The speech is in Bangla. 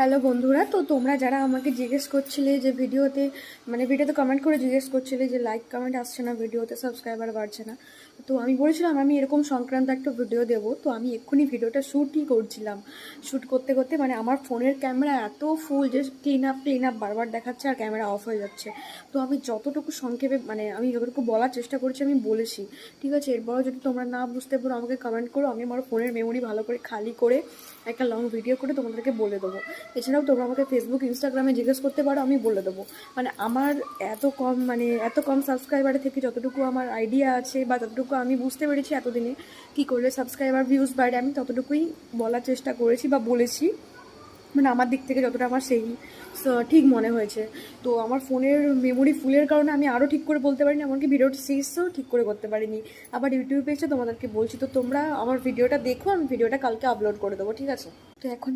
হ্যালো বন্ধুরা, তো তোমরা যারা আমাকে জিজ্ঞেস করছিলে যে ভিডিওতে ভিডিওতে কমেন্ট করে জিজ্ঞেস করছিলে যে লাইক কমেন্ট আসছে না, ভিডিওতে সাবস্ক্রাইবার বাড়ছে না। তো আমি বলেছিলাম আমি এরকম সংক্রান্ত একটা ভিডিও দেবো। তো আমি এক্ষুনি ভিডিওটা শ্যুটই করছিলাম। শ্যুট করতে করতে আমার ফোনের ক্যামেরা এত ফুল যে ক্লিন আপ বারবার দেখাচ্ছে আর ক্যামেরা অফ হয়ে যাচ্ছে। তো আমি যতটুকু সংক্ষেপে আমি যতটুকু বলার চেষ্টা করছি আমি বলেছি, ঠিক আছে। এরপরও যদি তোমরা না বুঝতে পারো আমাকে কমেন্ট করো, আমি আমার ফোনের মেমোরি ভালো করে খালি করে একটা লং ভিডিও করে তোমাদেরকে বলে দেবো। এছাড়াও তোমরা আমাকে ফেসবুক ইনস্টাগ্রামে জিজ্ঞেস করতে পারো, আমি বলে দেবো। আমার এত কম সাবস্ক্রাইবারের থেকে যতটুকু আমার আইডিয়া আছে বা যতটুকু আমি বুঝতে পেরেছি এতদিনে কী করলে সাবস্ক্রাইবার ভিউজ বাড়ে, আমি ততটুকুই বলার চেষ্টা করেছি বা বলেছি। আমার দিক থেকে যতটা আমার সেই ঠিক মনে হয়েছে। তো আমার ফোনের মেমোরি ফুলের কারণে আমি আরও ঠিক করে বলতে পারিনি, এমনকি ভিডিওটা শেষও ঠিক করে করতে পারিনি। আবার ইউটিউবে এসে তোমাদেরকে বলছি। তো তোমরা আমার ভিডিওটা দেখো, আমি ভিডিওটা কালকে আপলোড করে দেবো, ঠিক আছে। তো এখন